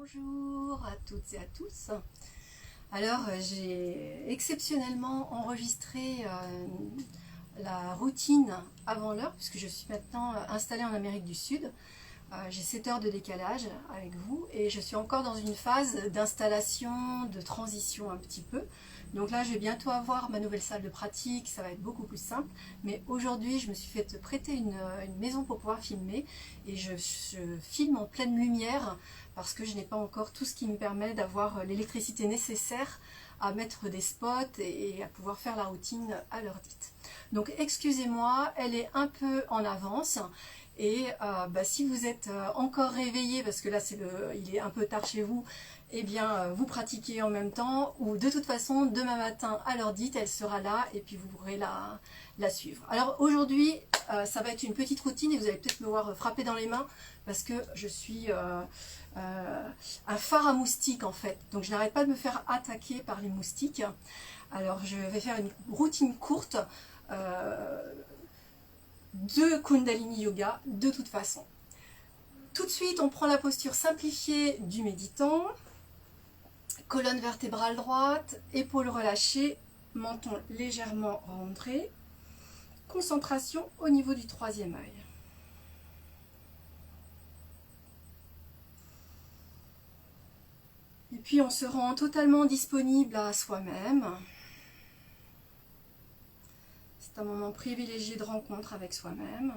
Bonjour à toutes et à tous. Alors, j'ai exceptionnellement enregistré la routine avant l'heure, puisque je suis maintenant installée en Amérique du Sud. J'ai 7 heures de décalage avec vous et je suis encore dans une phase d'installation, de transition un petit peu. Donc là, je vais bientôt avoir ma nouvelle salle de pratique, ça va être beaucoup plus simple. Mais aujourd'hui, je me suis fait prêter une maison pour pouvoir filmer et je filme en pleine lumière parce que je n'ai pas encore tout ce qui me permet d'avoir l'électricité nécessaire à mettre des spots et à pouvoir faire la routine à l'heure dite. Donc excusez-moi, elle est un peu en avance. Et si vous êtes encore réveillé, parce que là il est un peu tard chez vous, eh bien vous pratiquez en même temps, ou de toute façon demain matin à l'heure dite elle sera là et puis vous pourrez la suivre. Alors aujourd'hui ça va être une petite routine et vous allez peut-être me voir frapper dans les mains parce que je suis un phare à moustiques en fait, donc je n'arrête pas de me faire attaquer par les moustiques. Alors je vais faire une routine courte de Kundalini Yoga de toute façon. Tout de suite, on prend la posture simplifiée du méditant, colonne vertébrale droite, épaules relâchées, menton légèrement rentré, concentration au niveau du troisième œil. Et puis on se rend totalement disponible à soi-même. C'est un moment privilégié de rencontre avec soi-même.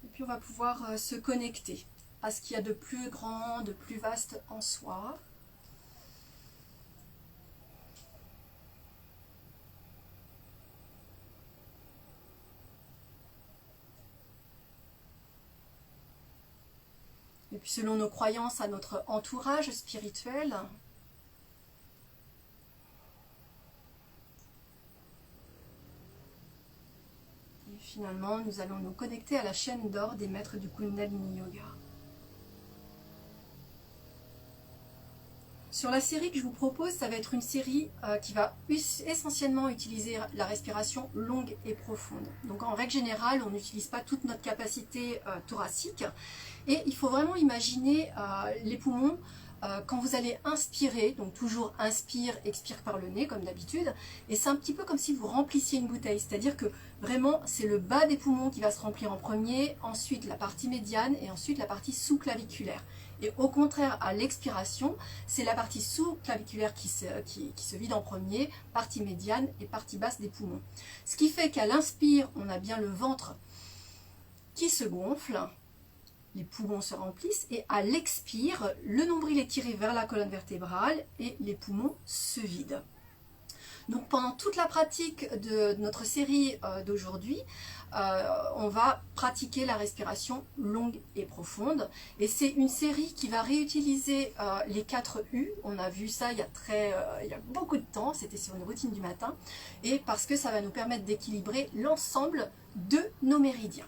Et puis on va pouvoir se connecter à ce qu'il y a de plus grand, de plus vaste en soi. Et puis selon nos croyances à notre entourage spirituel. Et finalement, nous allons nous connecter à la chaîne d'or des maîtres du Kundalini Yoga. Sur la série que je vous propose, ça va être une série qui va essentiellement utiliser la respiration longue et profonde. Donc en règle générale, on n'utilise pas toute notre capacité thoracique. Et il faut vraiment imaginer les poumons quand vous allez inspirer, donc toujours inspire, expire par le nez comme d'habitude, et c'est un petit peu comme si vous remplissiez une bouteille, c'est-à-dire que vraiment c'est le bas des poumons qui va se remplir en premier, ensuite la partie médiane et ensuite la partie sous-claviculaire. Et au contraire, à l'expiration, c'est la partie sous-claviculaire qui se vide en premier, partie médiane et partie basse des poumons. Ce qui fait qu'à l'inspire, on a bien le ventre qui se gonfle, les poumons se remplissent, et à l'expire, le nombril est tiré vers la colonne vertébrale et les poumons se vident. Donc pendant toute la pratique de notre série d'aujourd'hui, on va pratiquer la respiration longue et profonde. Et c'est une série qui va réutiliser les 4 U. On a vu ça il y a beaucoup de temps, c'était sur une routine du matin. Et parce que ça va nous permettre d'équilibrer l'ensemble de nos méridiens.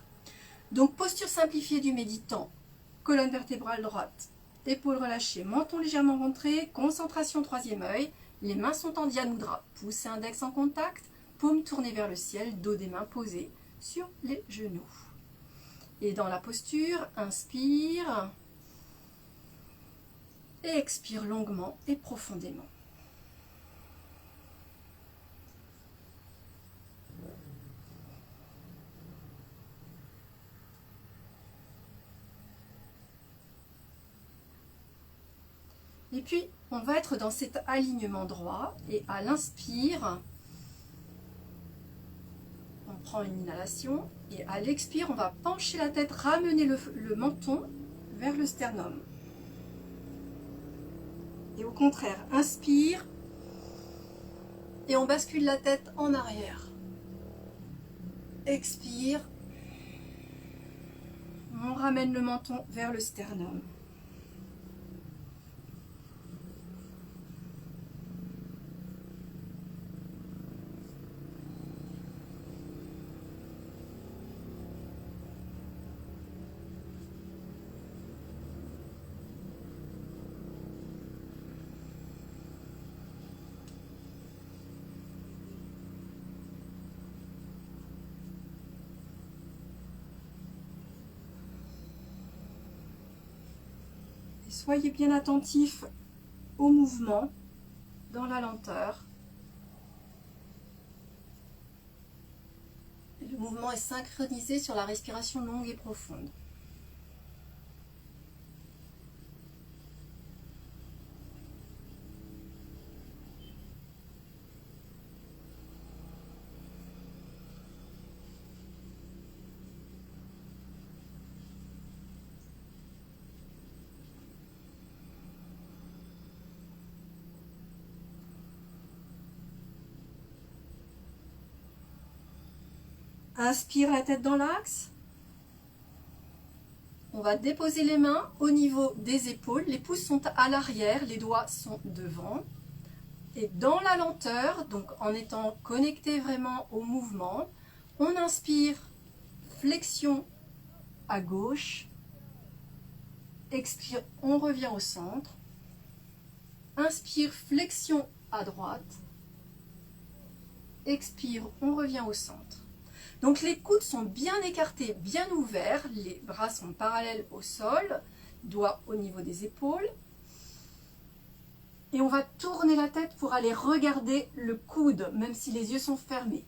Donc posture simplifiée du méditant, colonne vertébrale droite, épaules relâchées, menton légèrement rentré, concentration troisième œil, les mains sont en Dhyan Mudra, pouce et index en contact, paume tournée vers le ciel, dos des mains posées sur les genoux. Et dans la posture, inspire et expire longuement et profondément. Et puis, on va être dans cet alignement droit et à l'inspire, on prend une inhalation et à l'expire, on va pencher la tête, ramener le menton vers le sternum. Et au contraire, inspire et on bascule la tête en arrière. Expire, on ramène le menton vers le sternum. Soyez bien attentifs au mouvement, dans la lenteur. Et le mouvement est synchronisé sur la respiration longue et profonde. Inspire la tête dans l'axe. On va déposer les mains au niveau des épaules. Les pouces sont à l'arrière, les doigts sont devant. Et dans la lenteur, donc en étant connecté vraiment au mouvement, on inspire, flexion à gauche. Expire, on revient au centre. Inspire, flexion à droite. Expire, on revient au centre. Donc les coudes sont bien écartés, bien ouverts, les bras sont parallèles au sol, doigts au niveau des épaules. Et on va tourner la tête pour aller regarder le coude, même si les yeux sont fermés.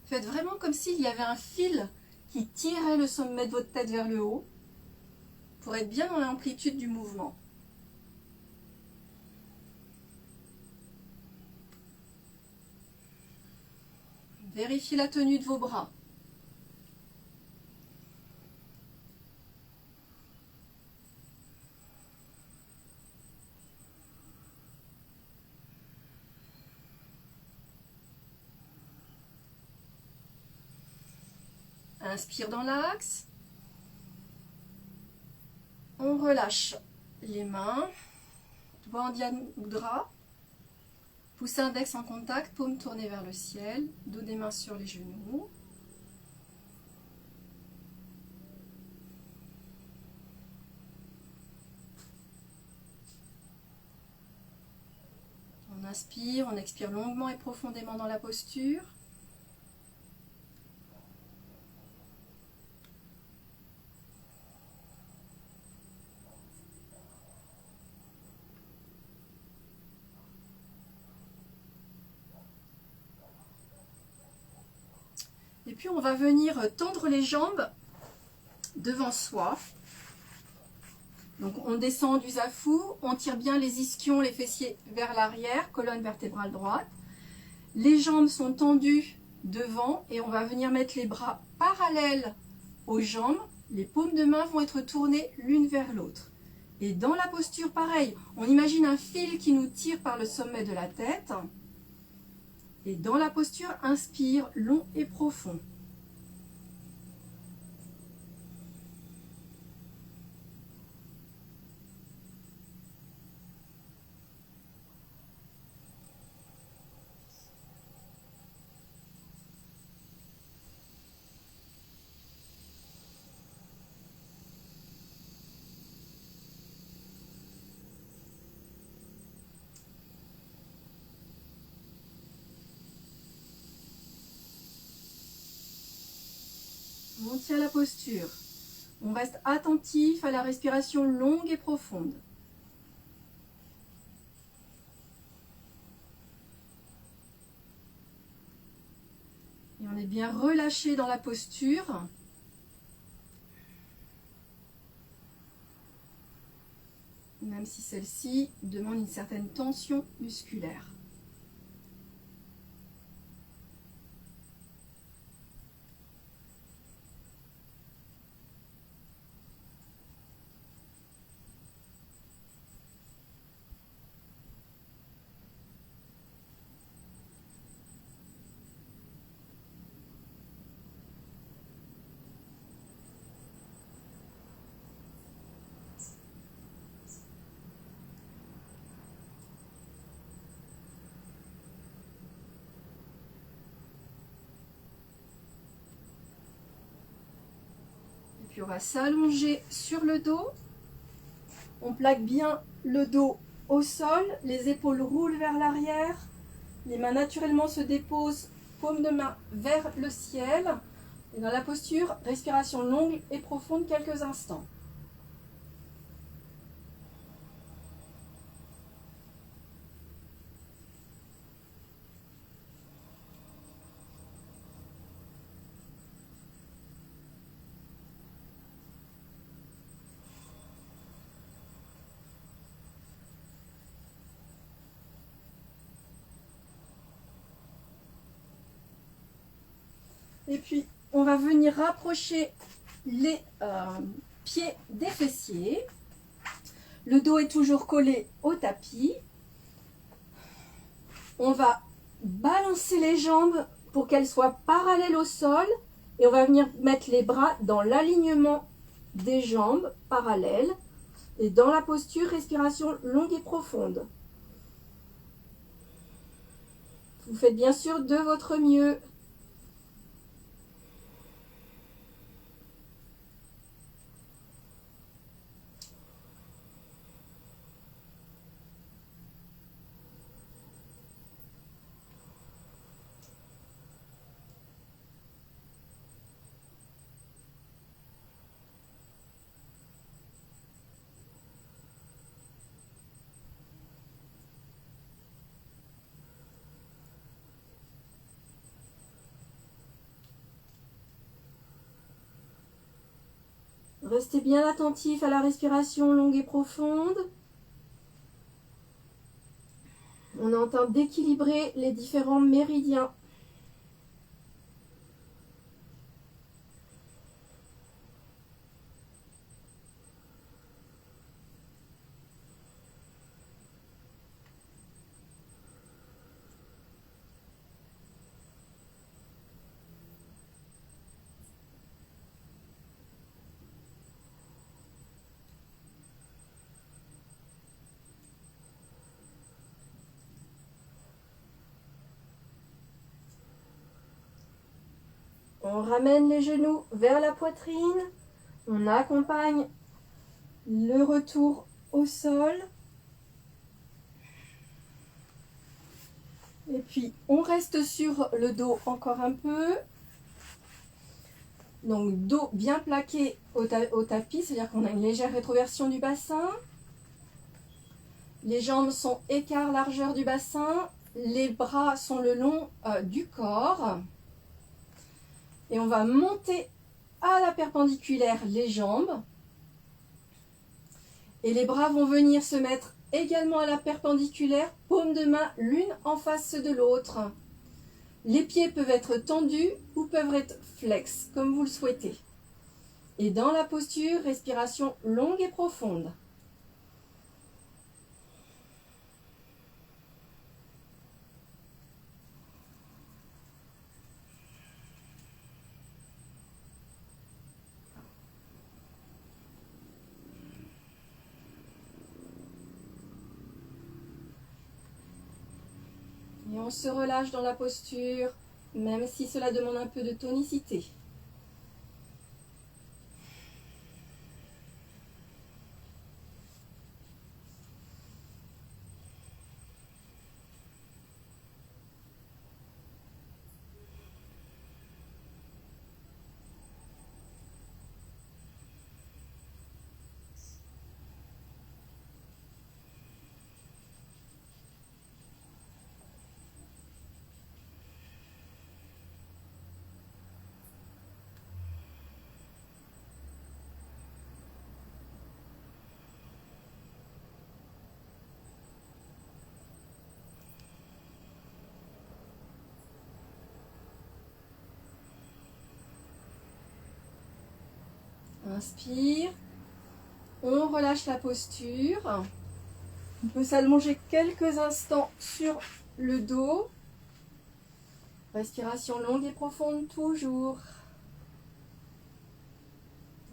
Faites vraiment comme s'il y avait un fil qui tirait le sommet de votre tête vers le haut pour être bien dans l'amplitude du mouvement. Vérifiez la tenue de vos bras. Inspire dans l'axe. On relâche les mains. Doigt en diane mudra. Pouce index en contact, paume tournée vers le ciel. Dos des mains sur les genoux. On inspire, on expire longuement et profondément dans la posture. Et puis on va venir tendre les jambes devant soi. Donc on descend du zafou, on tire bien les ischions, les fessiers vers l'arrière, colonne vertébrale droite. Les jambes sont tendues devant et on va venir mettre les bras parallèles aux jambes. Les paumes de main vont être tournées l'une vers l'autre. Et dans la posture, pareil, on imagine un fil qui nous tire par le sommet de la tête. Et dans la posture, inspire long et profond. On tient la posture. On reste attentif à la respiration longue et profonde. Et on est bien relâché dans la posture. Même si celle-ci demande une certaine tension musculaire. Puis on va s'allonger sur le dos. On plaque bien le dos au sol, les épaules roulent vers l'arrière, les mains naturellement se déposent, paume de main vers le ciel. Et dans la posture, respiration longue et profonde quelques instants. Et puis, on va venir rapprocher les pieds des fessiers. Le dos est toujours collé au tapis. On va balancer les jambes pour qu'elles soient parallèles au sol. Et on va venir mettre les bras dans l'alignement des jambes parallèles. Et dans la posture, respiration longue et profonde. Vous faites bien sûr de votre mieux. Restez bien attentif à la respiration longue et profonde. On est en train d'équilibrer les différents méridiens. On ramène les genoux vers la poitrine. On accompagne le retour au sol. Et puis, on reste sur le dos encore un peu. Donc, dos bien plaqué au tapis, c'est-à-dire qu'on a une légère rétroversion du bassin. Les jambes sont écart largeur du bassin. Les bras sont le long du corps. Et on va monter à la perpendiculaire les jambes. Et les bras vont venir se mettre également à la perpendiculaire, paume de main l'une en face de l'autre. Les pieds peuvent être tendus ou peuvent être flex, comme vous le souhaitez. Et dans la posture, respiration longue et profonde. Et on se relâche dans la posture, même si cela demande un peu de tonicité. Inspire, on relâche la posture. On peut s'allonger quelques instants sur le dos. Respiration longue et profonde toujours.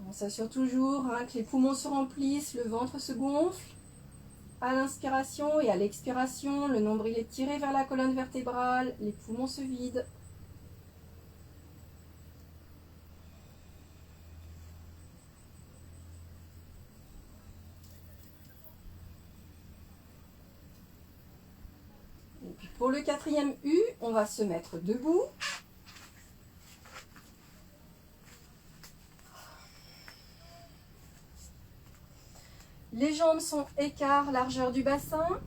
On s'assure toujours que les poumons se remplissent, le ventre se gonfle. À l'inspiration et à l'expiration, le nombril est tiré vers la colonne vertébrale, les poumons se vident. puis pour le quatrième U, on va se mettre debout. Les jambes sont écart, largeur du bassin.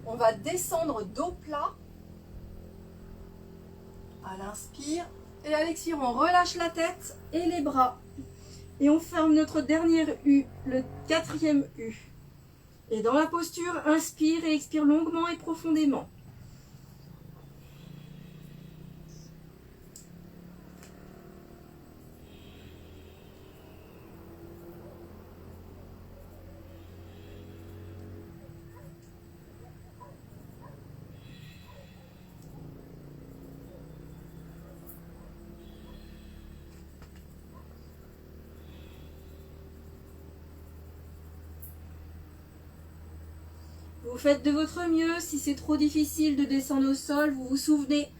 On va descendre dos plat. À l'inspire et à l'expire, on relâche la tête et les bras. Et on ferme notre dernière U, le quatrième U. Et dans la posture, inspire et expire longuement et profondément. Vous faites de votre mieux. Si c'est trop difficile de descendre au sol, vous vous souvenez,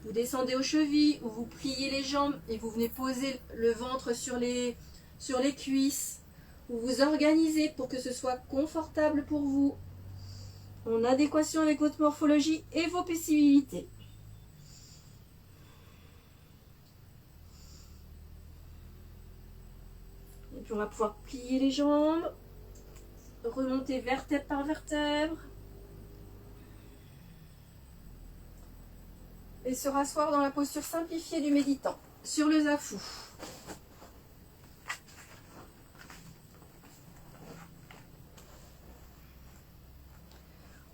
vous descendez aux chevilles ou vous pliez les jambes et vous venez poser le ventre sur les cuisses. Vous vous organisez pour que ce soit confortable pour vous, en adéquation avec votre morphologie et vos possibilités. Et puis on va pouvoir plier les jambes, remonter vertèbre par vertèbre. Et se rasseoir dans la posture simplifiée du méditant, sur le zafou.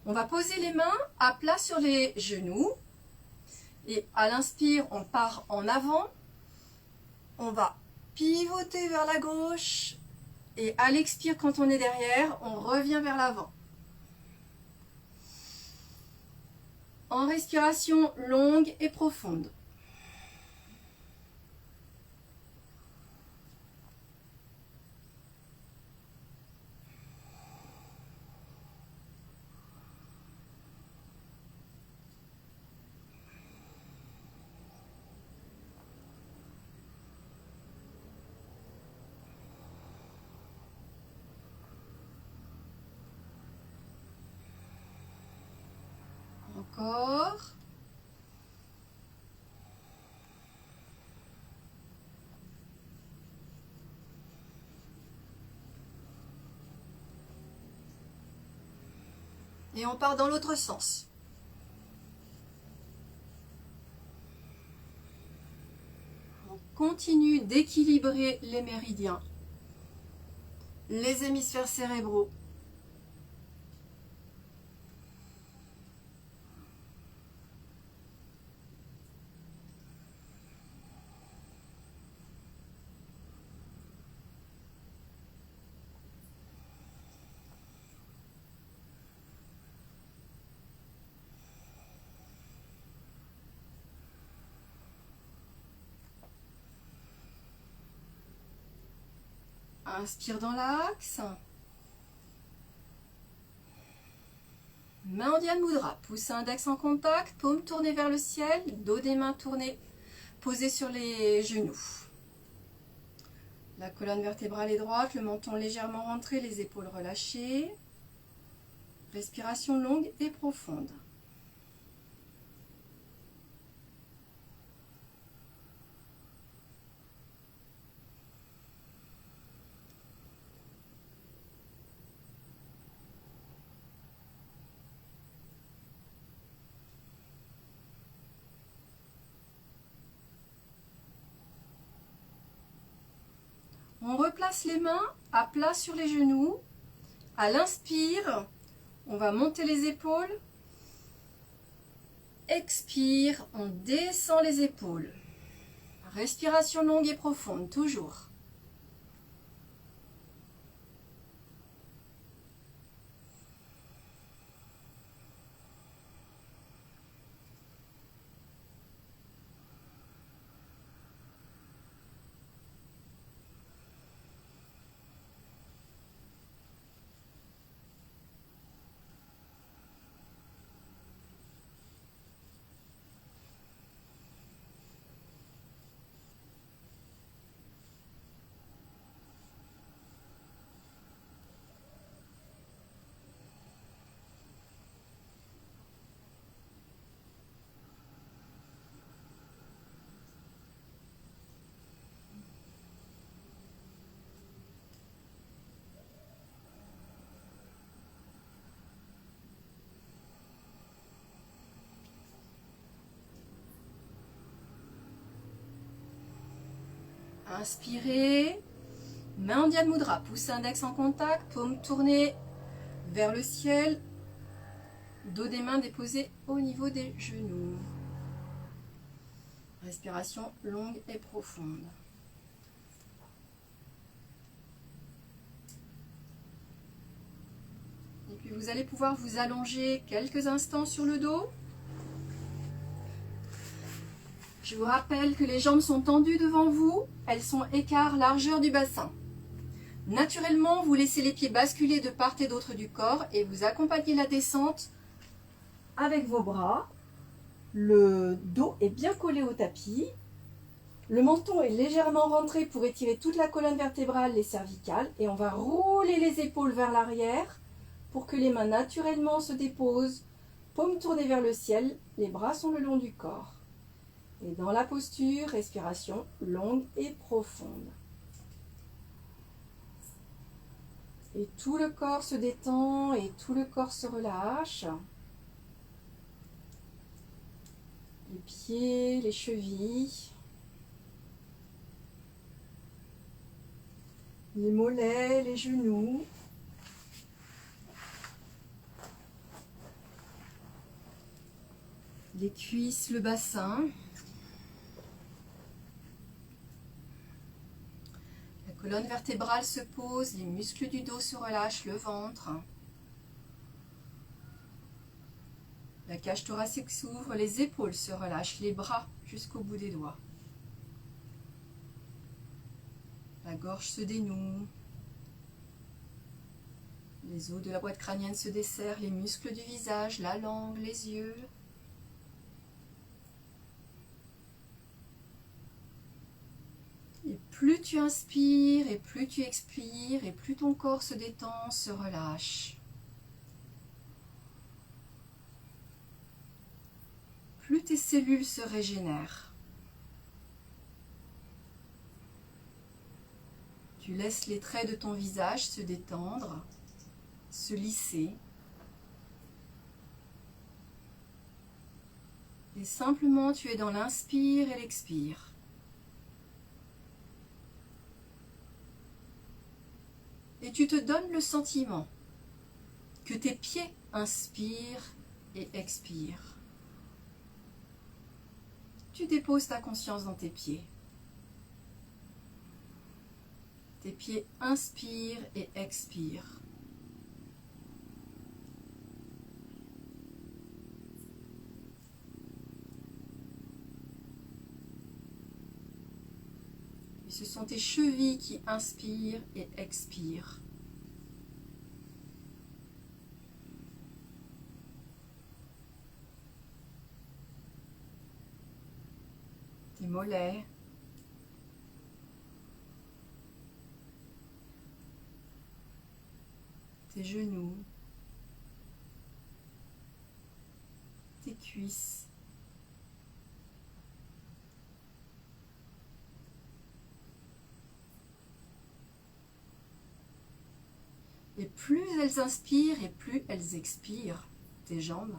On va poser les mains à plat sur les genoux. Et à l'inspire, on part en avant. On va pivoter vers la gauche. Et à l'expire, quand on est derrière, on revient vers l'avant. En respiration longue et profonde. Encore. Et on part dans l'autre sens. On continue d'équilibrer les méridiens, les hémisphères cérébraux. Inspire dans l'axe. Main en Dhyana Mudra. Pouce index en contact. Paume tournée vers le ciel. Dos des mains tournées. Posé sur les genoux. La colonne vertébrale est droite. Le menton légèrement rentré. Les épaules relâchées. Respiration longue et profonde. On replace les mains à plat sur les genoux. À l'inspire, on va monter les épaules. Expire, on descend les épaules. Respiration longue et profonde, toujours. Inspirez. Main en Dian Mudra. Pouce index en contact. Paume tournée vers le ciel. Dos des mains déposé au niveau des genoux. Respiration longue et profonde. Et puis vous allez pouvoir vous allonger quelques instants sur le dos. Je vous rappelle que les jambes sont tendues devant vous. Elles sont écart largeur du bassin. Naturellement, vous laissez les pieds basculer de part et d'autre du corps et vous accompagnez la descente avec vos bras. Le dos est bien collé au tapis. Le menton est légèrement rentré pour étirer toute la colonne vertébrale, les cervicales. Et on va rouler les épaules vers l'arrière pour que les mains naturellement se déposent. Paume tournée vers le ciel, les bras sont le long du corps. Et dans la posture, respiration longue et profonde. Et tout le corps se détend et tout le corps se relâche. Les pieds, les chevilles, les mollets, les genoux. Les cuisses, le bassin. La colonne vertébrale se pose, les muscles du dos se relâchent, le ventre. La cage thoracique s'ouvre, les épaules se relâchent, les bras jusqu'au bout des doigts. La gorge se dénoue. Les os de la boîte crânienne se desserrent, les muscles du visage, la langue, les yeux. Et plus tu inspires et plus tu expires et plus ton corps se détend, se relâche. Plus tes cellules se régénèrent. Tu laisses les traits de ton visage se détendre, se lisser. Et simplement tu es dans l'inspire et l'expire. Et tu te donnes le sentiment que tes pieds inspirent et expirent. Tu déposes ta conscience dans tes pieds. Tes pieds inspirent et expirent. Et ce sont tes chevilles qui inspirent et expirent. Tes mollets. Tes genoux. Tes cuisses. Et plus elles inspirent et plus elles expirent, tes jambes,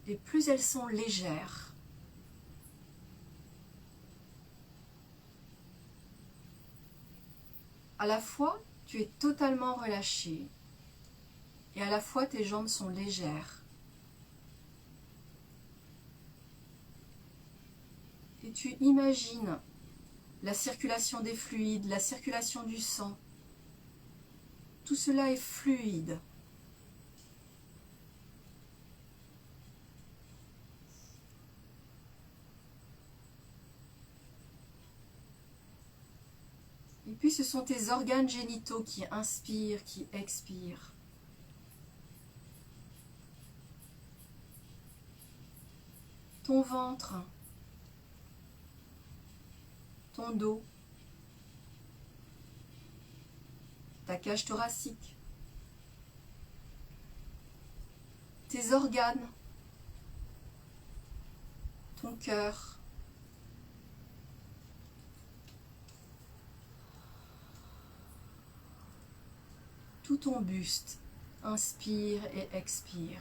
et plus elles sont légères. À la fois, tu es totalement relâché et à la fois tes jambes sont légères. Et tu imagines la circulation des fluides, la circulation du sang. Tout cela est fluide. Et puis ce sont tes organes génitaux qui inspirent, qui expirent. Ton ventre, ton dos, ta cage thoracique, tes organes, ton cœur, tout ton buste, inspire et expire.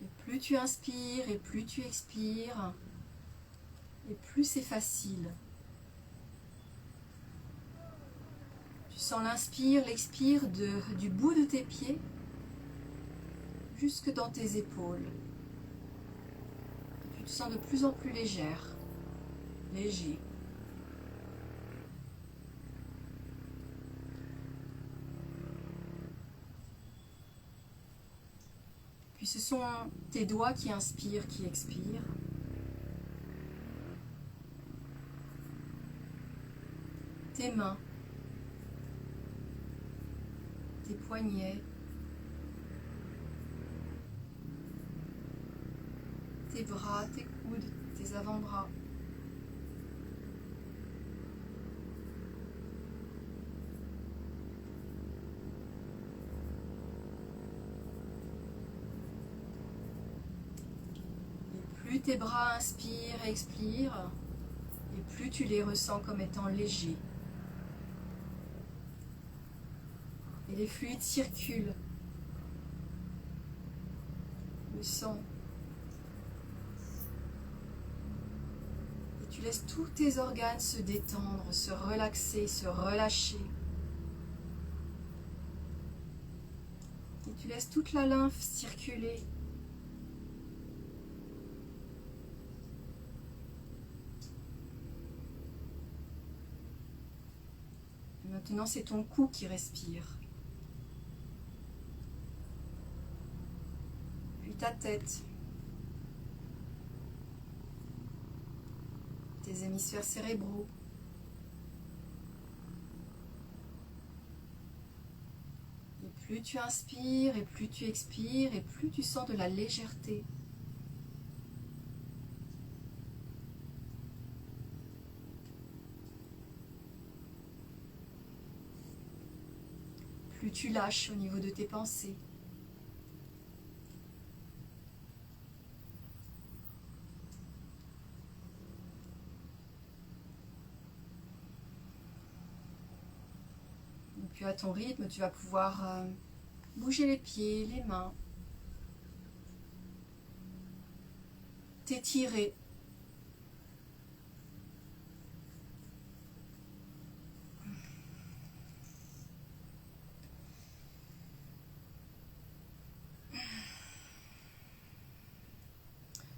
Et plus tu inspires et plus tu expires, et plus c'est facile. Tu sens l'inspire, l'expire du bout de tes pieds jusque dans tes épaules. Tu te sens de plus en plus légère, léger. Puis ce sont tes doigts qui inspirent, qui expirent. Tes mains, tes poignets, tes bras, tes coudes, tes avant-bras. Et plus tes bras inspirent et expirent, et plus tu les ressens comme étant légers. Et les fluides circulent. Le sang. Et tu laisses tous tes organes se détendre, se relaxer, se relâcher. Et tu laisses toute la lymphe circuler. Et maintenant, c'est ton cou qui respire. Ta tête, tes hémisphères cérébraux, et plus tu inspires et plus tu expires et plus tu sens de la légèreté. Plus tu lâches au niveau de tes pensées. Puis à ton rythme, tu vas pouvoir bouger les pieds, les mains, t'étirer.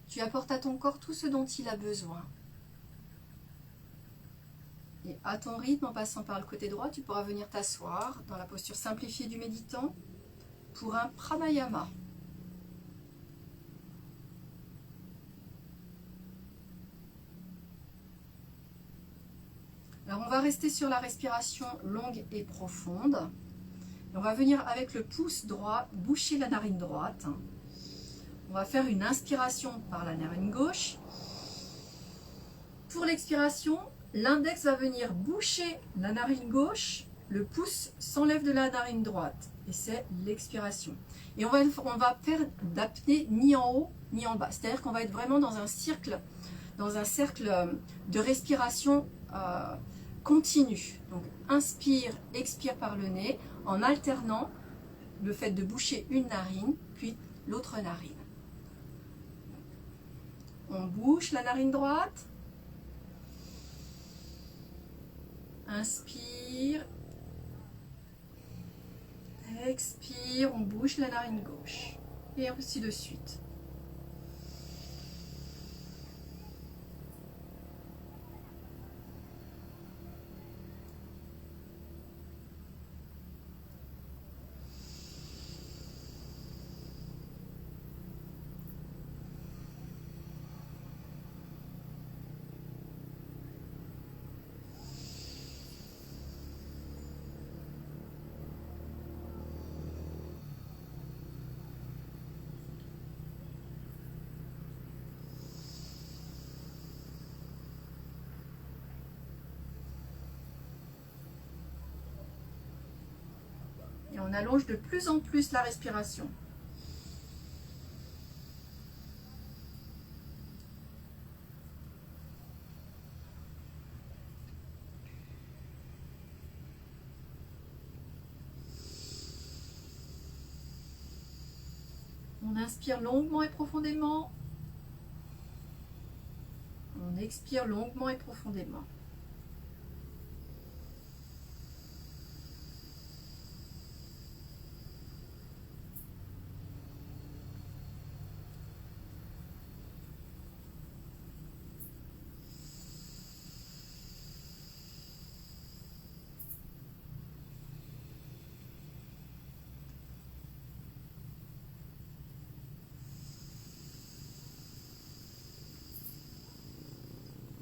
Tu apportes à ton corps tout ce dont il a besoin. Et à ton rythme, en passant par le côté droit, tu pourras venir t'asseoir dans la posture simplifiée du méditant pour un pranayama. Alors on va rester sur la respiration longue et profonde. Et on va venir avec le pouce droit boucher la narine droite. On va faire une inspiration par la narine gauche. Pour l'expiration, l'index va venir boucher la narine gauche, le pouce s'enlève de la narine droite et c'est l'expiration. Et on va faire d'apnée ni en haut ni en bas, c'est-à-dire qu'on va être vraiment dans un cercle de respiration continue. Donc inspire, expire par le nez en alternant le fait de boucher une narine puis l'autre narine. On bouche la narine droite. Inspire, expire, on bouge la narine gauche et ainsi de suite. Et on allonge de plus en plus la respiration. On inspire longuement et profondément. On expire longuement et profondément.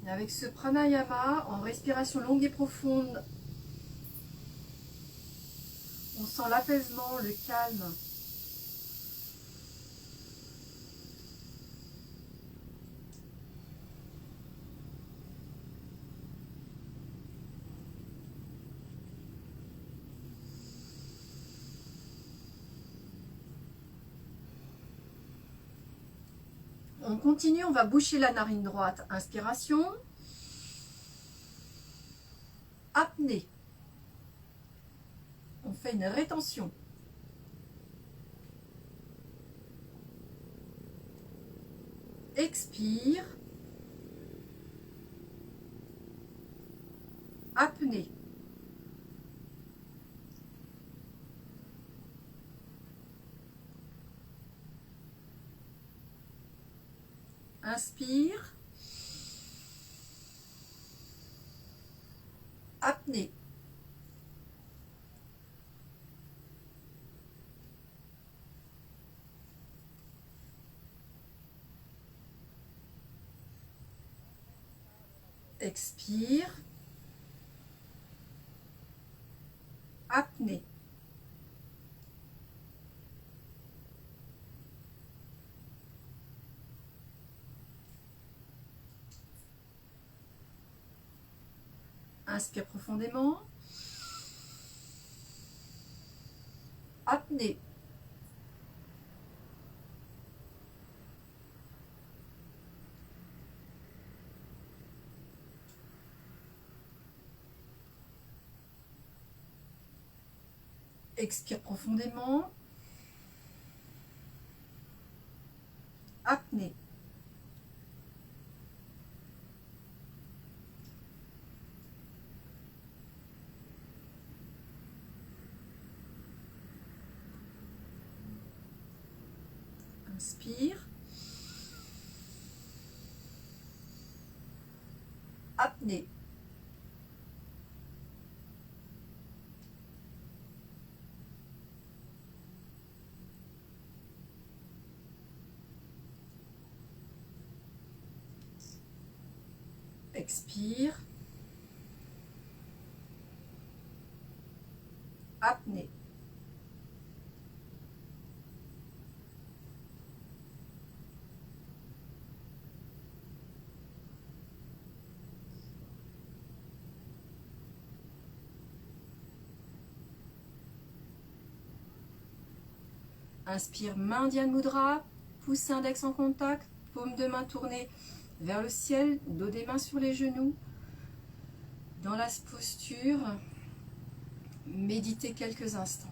Et avec ce pranayama, en respiration longue et profonde, on sent l'apaisement, le calme. On continue, on va boucher la narine droite. Inspiration. Apnée. On fait une rétention. Expire. Apnée. Inspire. Apnée. Expire. Apnée. Inspire profondément. Apnée. Expire profondément. Apnée. Inspire. Apnée. Expire. Apnée. Inspire, main Dhyana Mudra, pouce index en contact, paume de main tournée vers le ciel, dos des mains sur les genoux. Dans la posture, méditez quelques instants.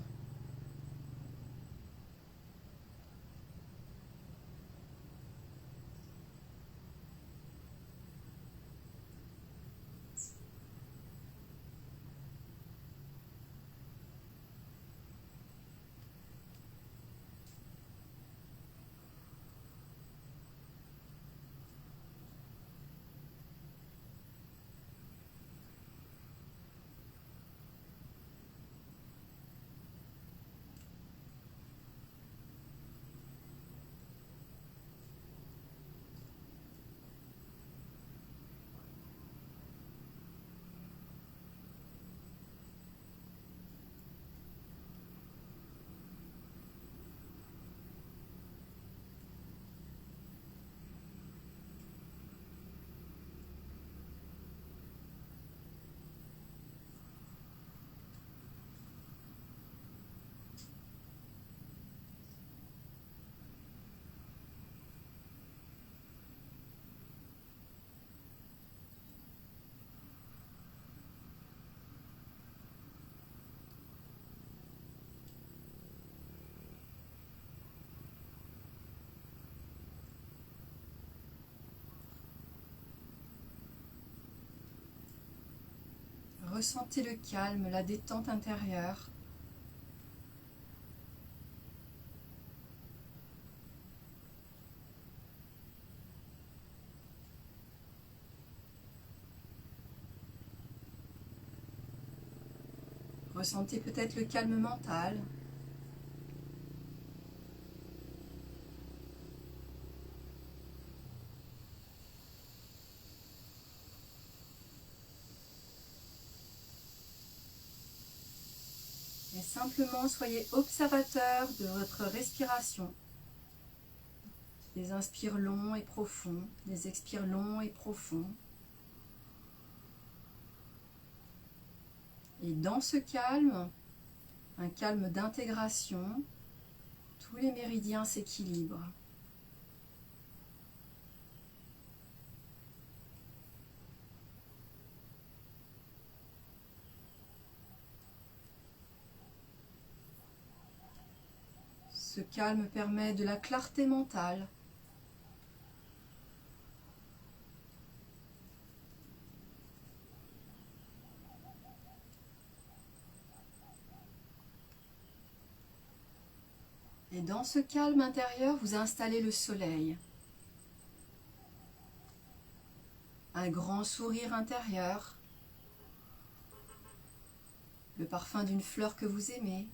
Ressentez le calme, la détente intérieure. Ressentez peut-être le calme mental. Et simplement soyez observateur de votre respiration. Des inspires longs et profonds, des expires longs et profonds. Et dans ce calme, un calme d'intégration, tous les méridiens s'équilibrent. Ce calme permet de la clarté mentale. Et dans ce calme intérieur, vous installez le soleil. Un grand sourire intérieur. Le parfum d'une fleur que vous aimez.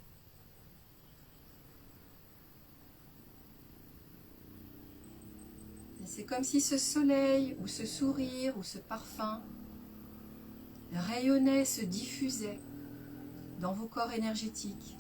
Et c'est comme si ce soleil, ou ce sourire, ou ce parfum rayonnait, se diffusait dans vos corps énergétiques.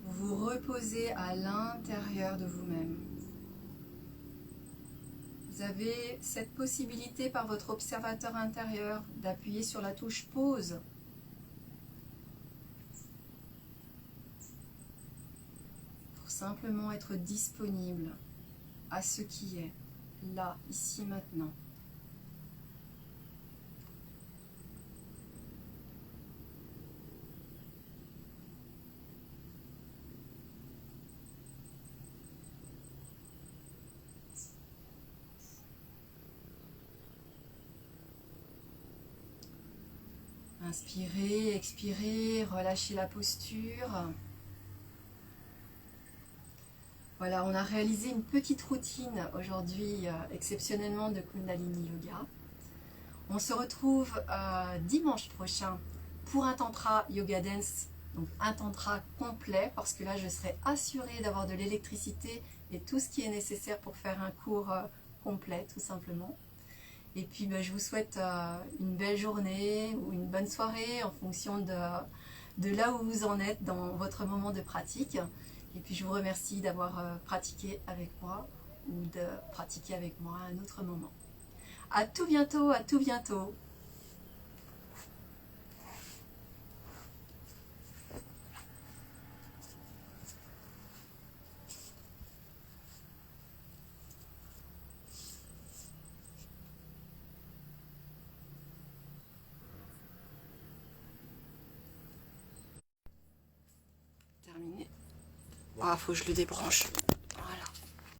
Vous vous reposez à l'intérieur de vous-même. Vous avez cette possibilité par votre observateur intérieur d'appuyer sur la touche pause pour simplement être disponible à ce qui est là, ici, maintenant. Inspirez, expirez, relâchez la posture. Voilà, on a réalisé une petite routine aujourd'hui, exceptionnellement de Kundalini Yoga. On se retrouve dimanche prochain pour un Tantra Yoga Dance, donc un Tantra complet, parce que là je serai assurée d'avoir de l'électricité et tout ce qui est nécessaire pour faire un cours complet, tout simplement. Et puis je vous souhaite une belle journée ou une bonne soirée en fonction de là où vous en êtes dans votre moment de pratique. Et puis je vous remercie d'avoir pratiqué avec moi ou de pratiquer avec moi à un autre moment. À tout bientôt, à tout bientôt. Terminé. Ah, faut que je le débranche.